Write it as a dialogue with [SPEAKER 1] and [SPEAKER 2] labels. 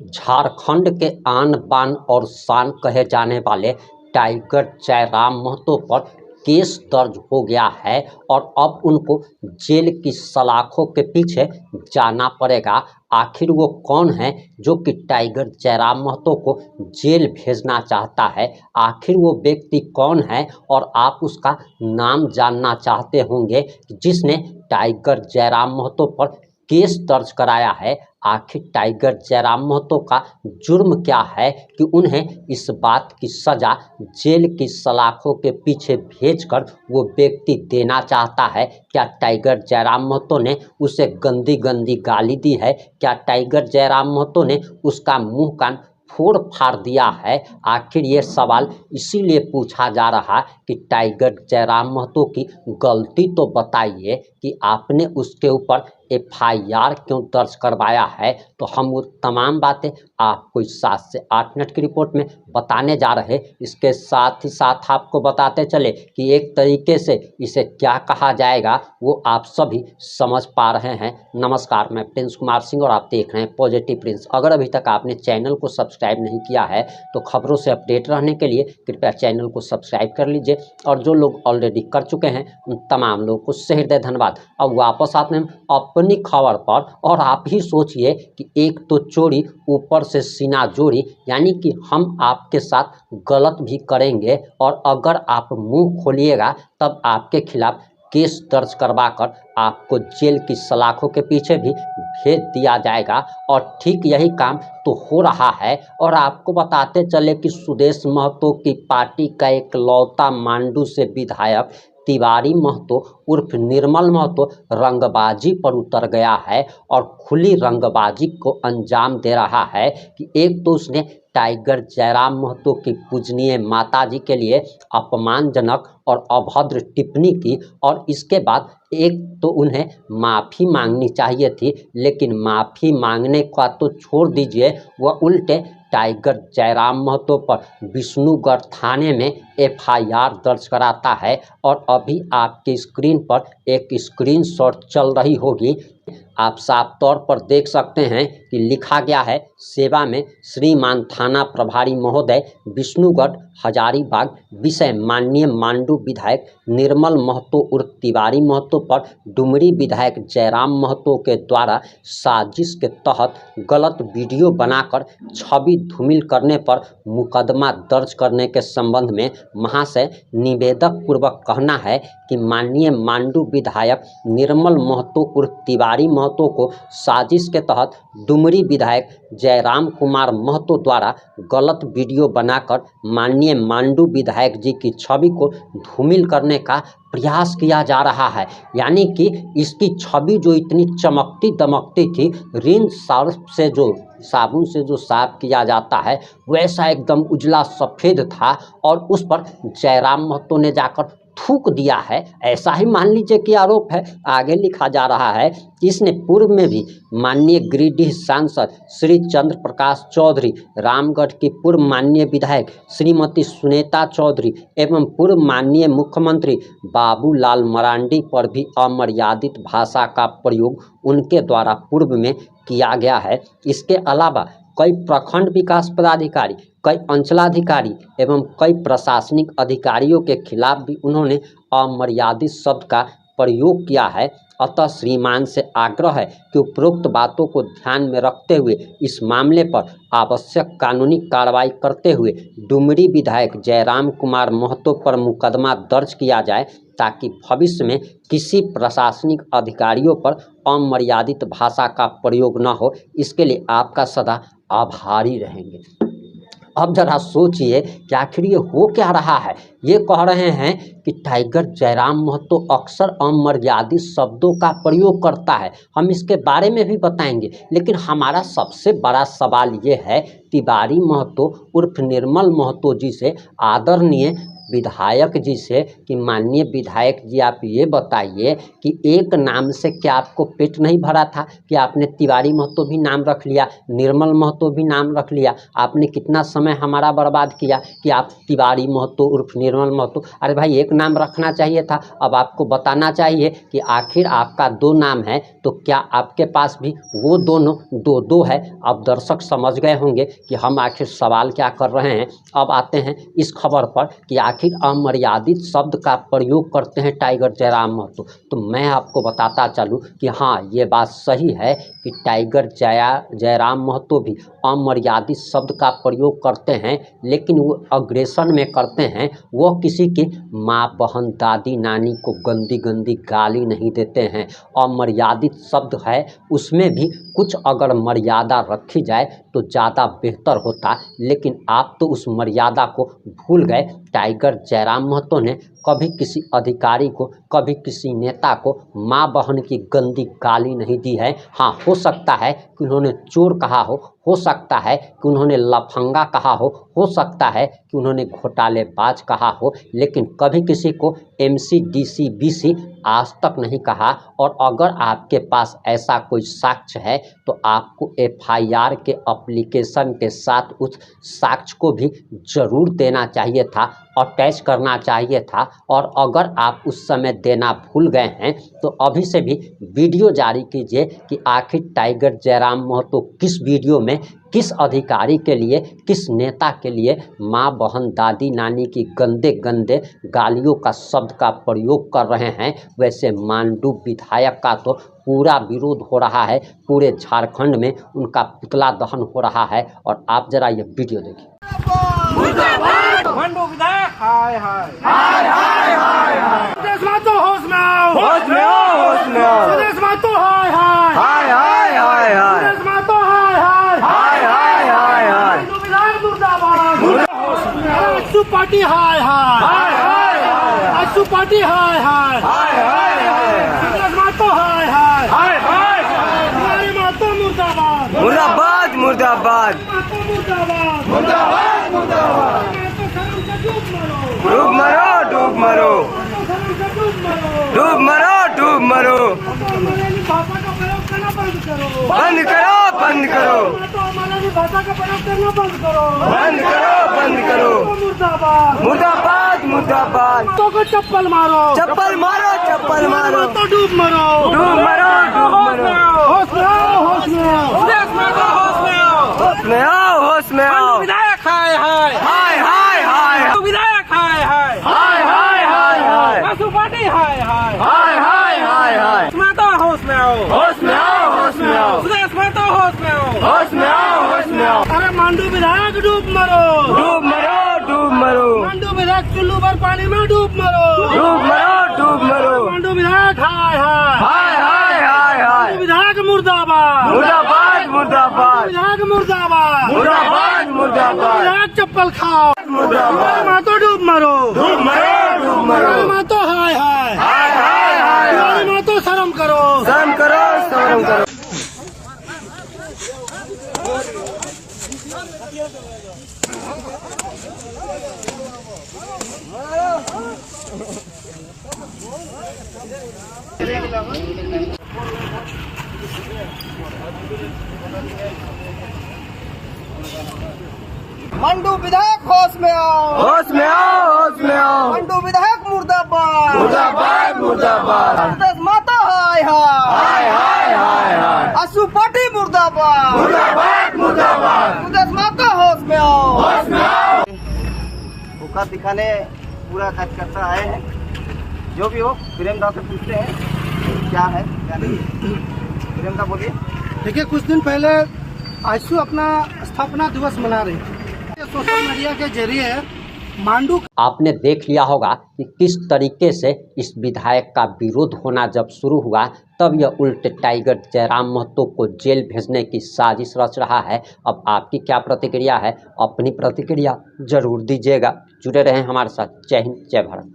[SPEAKER 1] झारखंड के आन बान और शान कहे जाने वाले टाइगर जयराम महतो पर केस दर्ज हो गया है और अब उनको जेल की सलाखों के पीछे जाना पड़ेगा। आखिर वो कौन है जो कि टाइगर जयराम महतो को जेल भेजना चाहता है? आखिर वो व्यक्ति कौन है? और आप उसका नाम जानना चाहते होंगे जिसने टाइगर जयराम महतो पर केस दर्ज कराया है। आखिर टाइगर जयराम महतो का जुर्म क्या है कि उन्हें इस बात की सजा जेल की सलाखों के पीछे भेजकर वो व्यक्ति देना चाहता है? क्या टाइगर जयराम महतो ने उसे गंदी गंदी गाली दी है? क्या टाइगर जयराम महतो ने उसका मुंह कान फोड़ फाड़ दिया है? आखिर ये सवाल इसीलिए पूछा जा रहा है कि टाइगर जयराम महतो की गलती तो बताइए कि आपने उसके ऊपर FIR क्यों दर्ज करवाया है। तो हम वो तमाम बातें आपको इस 7 से 8 मिनट की रिपोर्ट में बताने जा रहे। इसके साथ ही साथ आपको बताते चले कि एक तरीके से इसे क्या कहा जाएगा वो आप सभी समझ पा रहे हैं। नमस्कार, मैं प्रिंस कुमार सिंह और आप देख रहे हैं पॉजिटिव प्रिंस। अगर अभी तक आपने चैनल को सब्सक्राइब नहीं किया है तो खबरों से अपडेट रहने के लिए कृपया चैनल को सब्सक्राइब कर लीजिए और जो लोग ऑलरेडी कर चुके हैं उन तमाम लोगों को सहृदय धन्यवाद। अब वापस आते हैं अपनी खबर पर और आप ही सोचिए कि एक तो चोरी ऊपर से सीना जोड़ी, यानी कि हम आपके साथ गलत भी करेंगे और अगर आप मुंह खोलिएगा तब आपके खिलाफ केस दर्ज करवाकर आपको जेल की सलाखों के पीछे भी भेज दिया जाएगा। और ठीक यही काम तो हो रहा है। और आपको बताते चले कि सुदेश महतो की पार्टी का एक लौता मांडू से विधायक तिवारी महतो उर्फ निर्मल महतो रंगबाजी पर उतर गया है और खुली रंगबाजी को अंजाम दे रहा है कि एक तो उसने टाइगर जयराम महतो की पूजनीय माताजी के लिए अपमानजनक और अभद्र टिप्पणी की और इसके बाद एक तो उन्हें माफ़ी मांगनी चाहिए थी, लेकिन माफ़ी मांगने का तो छोड़ दीजिए, वह उल्टे टाइगर जयराम महतो पर विष्णुगढ़ थाने में FIR दर्ज कराता है। और अभी आपकी स्क्रीन पर एक स्क्रीनशॉट चल रही होगी, आप साफ तौर पर देख सकते हैं कि लिखा गया है सेवा में श्रीमान थाना प्रभारी महोदय विष्णुगढ़ हजारीबाग। विषय माननीय मांडू विधायक निर्मल महतो उर्फ तिवारी महतो पर डुमरी विधायक जयराम महतो के द्वारा साजिश के तहत गलत वीडियो बनाकर छवि धूमिल करने पर मुकदमा दर्ज करने के संबंध में महाशय निवेदक पूर्वक कहना है कि माननीय मांडू विधायक निर्मल महतो उर्फ तिवारी महतो को साजिश के तहत डुमरी विधायक जयराम कुमार महतो द्वारा गलत वीडियो बनाकर माननीय मांडू विधायक जी की छवि को धूमिल करने का प्रयास किया जा रहा है। यानी कि इसकी छवि जो इतनी चमकती दमकती थी, रिंस सर्फ से जो साबुन से जो साफ किया जाता है वैसा एकदम उजला सफ़ेद था और उस पर जयराम महतो ने जाकर थूक दिया है, ऐसा ही मान लीजिए कि आरोप है। आगे लिखा जा रहा है कि इसने पूर्व में भी माननीय गिरिडीह सांसद श्री चंद्र प्रकाश चौधरी, रामगढ़ की पूर्व माननीय विधायक श्रीमती सुनीता चौधरी एवं पूर्व माननीय मुख्यमंत्री बाबूलाल मरांडी पर भी अमर्यादित भाषा का प्रयोग उनके द्वारा पूर्व में किया गया है। इसके अलावा कई प्रखंड विकास पदाधिकारी, कई अंचलाधिकारी एवं कई प्रशासनिक अधिकारियों के खिलाफ भी उन्होंने अमर्यादित शब्द का प्रयोग किया है। अतः श्रीमान से आग्रह है कि उपरोक्त बातों को ध्यान में रखते हुए इस मामले पर आवश्यक कानूनी कार्रवाई करते हुए डुमरी विधायक जयराम कुमार महतो पर मुकदमा दर्ज किया जाए ताकि भविष्य में किसी प्रशासनिक अधिकारियों पर अमर्यादित भाषा का प्रयोग न हो। इसके लिए आपका सदा आभारी रहेंगे। अब जरा सोचिए कि आखिर ये हो क्या रहा है। ये कह रहे हैं कि टाइगर जयराम महतो अक्सर अमर्यादित शब्दों का प्रयोग करता है, हम इसके बारे में भी बताएंगे। लेकिन हमारा सबसे बड़ा सवाल ये है तिवारी महतो उर्फ निर्मल महतो जी से आदरणीय विधायक जी से कि माननीय विधायक जी आप ये बताइए कि एक नाम से क्या आपको पेट नहीं भरा था कि आपने तिवारी महतो भी नाम रख लिया, निर्मल महतो भी नाम रख लिया। आपने कितना समय हमारा बर्बाद किया कि आप तिवारी महतो उर्फ निर्मल महतो। अरे भाई एक नाम रखना चाहिए था। अब आपको बताना चाहिए कि आखिर आपका 2 नाम है तो क्या आपके पास भी वो दोनों 2-2 है। अब दर्शक समझ गए होंगे कि हम आखिर सवाल क्या कर रहे हैं। अब आते हैं इस खबर पर कि आखिर अमर्यादित शब्द का प्रयोग करते हैं टाइगर जयराम महतो। तो मैं आपको बताता चलूं कि हाँ ये बात सही है कि टाइगर जयराम महतो भी अमर्यादित शब्द का प्रयोग करते हैं, लेकिन वो अग्रेशन में करते हैं। वो किसी की माँ बहन दादी नानी को गंदी गंदी गाली नहीं देते हैं। अमर्यादित शब्द है उसमें भी कुछ अगर मर्यादा रखी जाए तो ज़्यादा बेहतर होता, लेकिन आप तो उस मर्यादा को भूल गए। टाइगर जयराम महतो ने कभी किसी अधिकारी को, कभी किसी नेता को माँ बहन की गंदी गाली नहीं दी है। हाँ हो सकता है कि उन्होंने चोर कहा हो सकता है कि उन्होंने लफंगा कहा हो सकता है कि उन्होंने घोटालेबाज कहा हो, लेकिन कभी किसी को MC DC BC आज तक नहीं कहा। और अगर आपके पास ऐसा कोई साक्ष्य है तो आपको FIR के एप्लीकेशन के साथ उस साक्ष्य को भी जरूर देना चाहिए था, अटैच करना चाहिए था। और अगर आप उस समय देना भूल गए हैं तो अभी से भी वीडियो जारी कीजिए कि आखिर टाइगर जयराम महतो किस वीडियो में किस अधिकारी के लिए, किस नेता के लिए माँ बहन दादी नानी की गंदे गंदे गालियों का शब्द का प्रयोग कर रहे हैं। वैसे मांडू विधायक का तो पूरा विरोध हो रहा है, पूरे झारखंड में उनका पुतला दहन हो रहा है। और आप जरा ये वीडियो देखिए।
[SPEAKER 2] मांडू विधायक हाय हाय हाय हाय हाय हाय सुदेश महतो होश में आओ, होश में आओ, होश में आओ। सुदेश महतो हाय हाय हाय हाय हाय हाय सुदेश महतो हाय हाय हाय हाय हाय हाय मांडू विधायक मुर्दाबाद। आशु पार्टी हाय हाय हाय हाय हाय आशु पार्टी हाय हाय हाय हाय हाय सुदेश महतो हाय हाय हाय हाय तिवारी महतो मुर्दाबाद मुर्दाबाद मुर्दाबाद मुर्दाबाद मुर्दाबाद मुर्दाबाद। डूब मरो डूब मरो डूब मरो डूब मरो। भाषा का प्रयोग करना बंद करो, बंद करो, बंद करो। भाषा का प्रयोग करना बंद करो, बंद करो, बंद करो। मुर्दाबाद मुर्दाबाद मुर्दाबाद। तो को चप्पल मारो, चप्पल मारो, चप्पल मारो। तो डूब मरो डूब मरो डूब मरो। होश में आओ, होश में आओ, होश में आओ, होश में आओ, होश में आओ। विधायक हाय हाय हाय हाय हाय विधायक हाय हाय हाय हाय हाय हाय आशु पार्टी हाय हाय हाय हाय हाय हाय महतो होश में आओ, होश में आओ, होश में आओ। सुदेश महतो होश में आओ, होश में आओ, होश में आओ। अरे मांडू विधायक डूब मरो डूब मरो डूब मरो। मांडू विधायक चुल्लू भर पानी में डूब मरो डूब मरो डूब मरो। मांडू विधायक हाय हाय हाय हाय हाय हाय विधायक मुर्दाबाद मुर्दाबाद मुर्दाबाद विधायक मुर्दाबाद मुर्दाबाद मुर्दाबाद। विधायक चप्पल खाओ मुर्दाबाद। महतो डूब मरो डूब मरो डूब मरो। महतो हाय हाय हाय हाय हाय महतो शर्म करो, शर्म करो, शर्म करो।
[SPEAKER 3] मांडू विधायक होश में आओ,
[SPEAKER 2] होश में आओ, होश में आओ।
[SPEAKER 3] मांडू विधायक मुर्दाबाद
[SPEAKER 2] मुर्दाबाद मुर्दाबाद।
[SPEAKER 3] सुदेश महतो हाय हाय
[SPEAKER 2] हाय हाय हाय हाय
[SPEAKER 3] आशु पार्टी मुर्दाबाद
[SPEAKER 2] मुर्दाबाद मुर्दाबाद।
[SPEAKER 3] सुदेश महतो होश में आओ,
[SPEAKER 2] होश में आओ।
[SPEAKER 3] भूखा दिखाने पूरा कार्यकर्ता आए हैं। जो भी हो प्रेमदा से पूछते हैं क्या है क्या नहीं। प्रेमदा बोलिए।
[SPEAKER 4] देखिए कुछ दिन पहले आशु अपना स्थापना दिवस मना रही थी। सोशल मीडिया के जरिए मांडू
[SPEAKER 1] आपने देख लिया होगा कि किस तरीके से इस विधायक का विरोध होना जब शुरू हुआ तब यह उल्टे टाइगर जयराम महतो को जेल भेजने की साजिश रच रहा है। अब आपकी क्या प्रतिक्रिया है? अपनी प्रतिक्रिया जरूर दीजिएगा। जुड़े रहें हमारे साथ। जय हिंद, जय भारत।